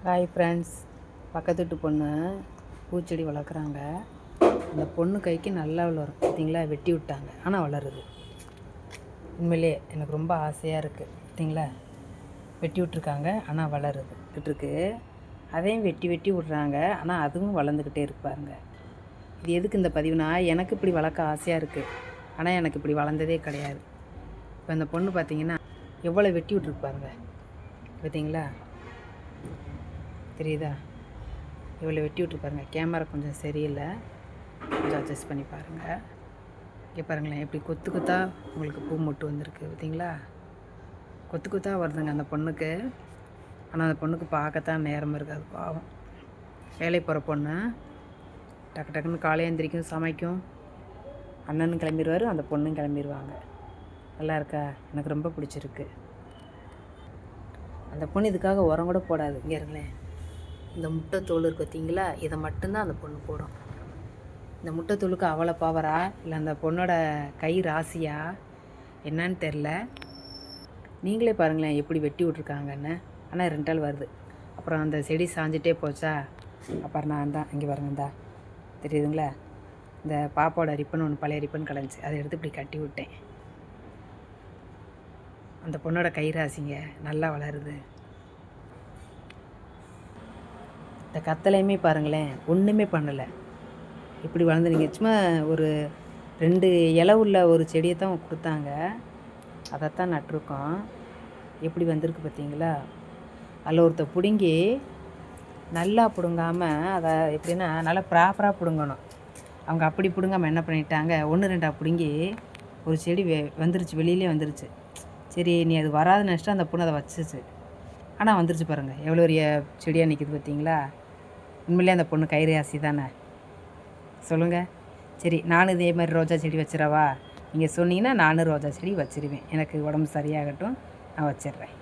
Hi friends, பக்கத்து வீட்டு பொண்ணு பூச்செடி வளர்க்குறாங்க. அந்த பொண்ணு கைக்கு நல்லா வளரும். பார்த்தீங்களா, வெட்டி விட்டாங்க, ஆனால் வளருது. உண்மையிலே எனக்கு ரொம்ப ஆசையாக இருக்குது. பார்த்தீங்களா, வெட்டி விட்ருக்காங்க, ஆனால் வளருது இருக்கு. அதையும் வெட்டி வெட்டி விட்றாங்க, ஆனால் அதுவும் வளர்ந்துக்கிட்டே இருப்பாருங்க. இது எதுக்கு இந்த பதிவுனா, எனக்கு இப்படி வளர்க்க ஆசையாக இருக்குது, ஆனால் எனக்கு இப்படி வளர்ந்ததே கிடையாது. இப்போ அந்த பொண்ணு பார்த்தீங்கன்னா எவ்வளோ வெட்டி விட்ருப்பாருங்க. பார்த்தீங்களா, தெரியுதா, இவ்வளோ வெட்டி விட்டுருப்பாருங்க. கேமரா கொஞ்சம் சரியில்லை, கொஞ்சம் அட்ஜஸ்ட் பண்ணி பாருங்கள். இங்கே பாருங்களேன், எப்படி கொத்து கொத்தாக உங்களுக்கு பூ மொட்டு வந்திருக்கு. பார்த்தீங்களா, கொத்து கொத்தாக வருதுங்க அந்த பொண்ணுக்கு. ஆனால் அந்த பொண்ணுக்கு பார்க்கத்தான் நேரம் இருக்காது, பாவம். வேலை போகிற பொண்ணு டக்கு டக்குன்னு காலையாக எந்திரிக்கும், சமைக்கும். அண்ணனும் கிளம்பிடுவார், அந்த பொண்ணும் கிளம்பிடுவாங்க. நல்லா இருக்கா, எனக்கு ரொம்ப பிடிச்சிருக்கு. அந்த பொண்ணு இதுக்காக உரம் கூட போடாது. இங்கே இருங்களேன், இந்த முட்டை தோல் இருக்குது பார்த்தீங்களா, இதை மட்டும்தான் அந்த பொண்ணு போடும். இந்த முட்டை தோலுக்கு அவ்வளோ பவரா, இல்லை அந்த பொண்ணோட கை ராசியா என்னன்னு தெரில. நீங்களே பாருங்களேன் எப்படி வெட்டி விட்ருக்காங்கன்னு. ஆனால் 2 நாள் வருது. அப்புறம் அந்த செடி சாஞ்சிட்டே போச்சா, அப்புறம் நான் தான் இங்கே பாருங்க, இந்தா தெரியுதுங்களா, இந்த பாப்பாவோட ரிப்பன் ஒன்று பழைய ரிப்பன் கிடந்துச்சு, அதை எடுத்து இப்படி கட்டி விட்டேன். அந்த பொண்ணோட கை ராசிங்க நல்லா வளருது. இந்த கத்தலையுமே பாருங்களேன், ஒன்றுமே பண்ணலை, இப்படி வளர்ந்துருங்க. சும்மா ஒரு 2 இலை உள்ள ஒரு செடியை தான் கொடுத்தாங்க, அதைத்தான் நட்டிருக்கோம். எப்படி வந்திருக்கு பார்த்தீங்களா. அதில் ஒருத்தர் பிடுங்கி நல்லா பிடுங்காமல், அதை எப்படின்னா நல்லா ப்ராப்பராக பிடுங்கணும். அவங்க அப்படி பிடுங்காமல் என்ன பண்ணிட்டாங்க, 1 2 பிடுங்கி ஒரு செடி வந்துருச்சு, வெளியிலே வந்துருச்சு. சரி, நீ அது வராது நினச்சிட்டு அந்த பொண்ணு அதை வச்சுச்சு. ஆனால் வந்துருச்சு பாருங்கள், எவ்வளோ ஒரு செடியாக நிற்கிது பார்த்தீங்களா. உண்மையிலே அந்த பொண்ணு கைராசி தானே, சொல்லுங்கள். சரி, நானும் இதே மாதிரி ரோஜா செடி வச்சிடவா? நீங்கள் சொன்னீங்கன்னா நானும் ரோஜா செடி வச்சிருவேன். எனக்கு உடம்பு சரியாகட்டும், நான் வச்சிடுறேன்.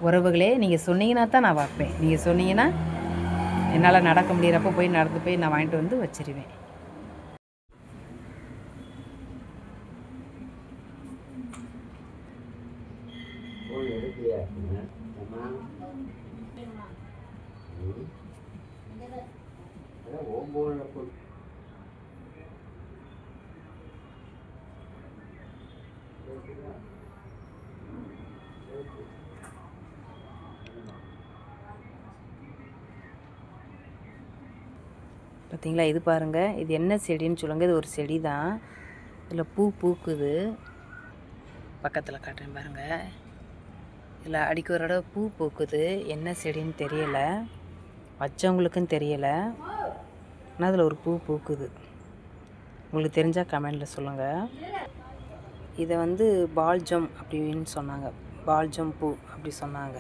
உறவுகளே, நீங்கள் சொன்னீங்கன்னா தான் நான் வைப்பேன். நீங்கள் சொன்னீங்கன்னா என்னால் நடக்க முடியிறப்போ போய் நடந்து போய் நான் வாங்கிட்டு வந்து வச்சிருவேன். பார்த்தீங்களா, இது பாருங்கள், இது என்ன செடின்னு சொல்லுங்கள். இது ஒரு செடி தான், இதில் பூ பூக்குது. பக்கத்தில் காட்டுறேன் பாருங்கள், இதில் அடிக்க ஒரு இடம் பூ பூக்குது. என்ன செடின்னு தெரியலை, வச்சவங்களுக்கும் தெரியலை, ஆனால் அதில் ஒரு பூ பூக்குது. உங்களுக்கு தெரிஞ்சால் கமெண்டில் சொல்லுங்கள். இதை வந்து பால்ஜம் அப்படின்னு சொன்னாங்க, பால்ஜம் பூ அப்படி சொன்னாங்க.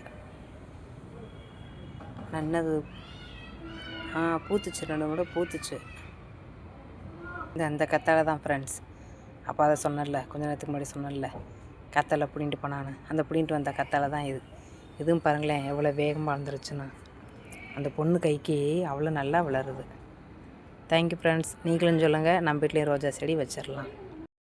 நன்னது பூத்துச்சு, 2 கூட பூத்துச்சு. அந்த கத்தாழை தான் ஃப்ரெண்ட்ஸ். அப்போ அதை சொன்னல, கொஞ்ச நேரத்துக்கு முன்னாடி சொன்னல, கத்தாழை பிடிங்கிட்டு போனான்னு. அந்த பிடிங்கிட்டு வந்த கத்தாழை தான் இது. இதுவும் பாருங்களேன் எவ்வளோ வேகமாக வளர்ந்துருச்சுன்னா. அந்த பொண்ணு கைக்கு அவ்வளோ நல்லா வளருது. Thank you friends. நீங்களும் சொல்லுங்கள், நம்ம வீட்லேயே ரோஜா செடி வச்சிடலாம்.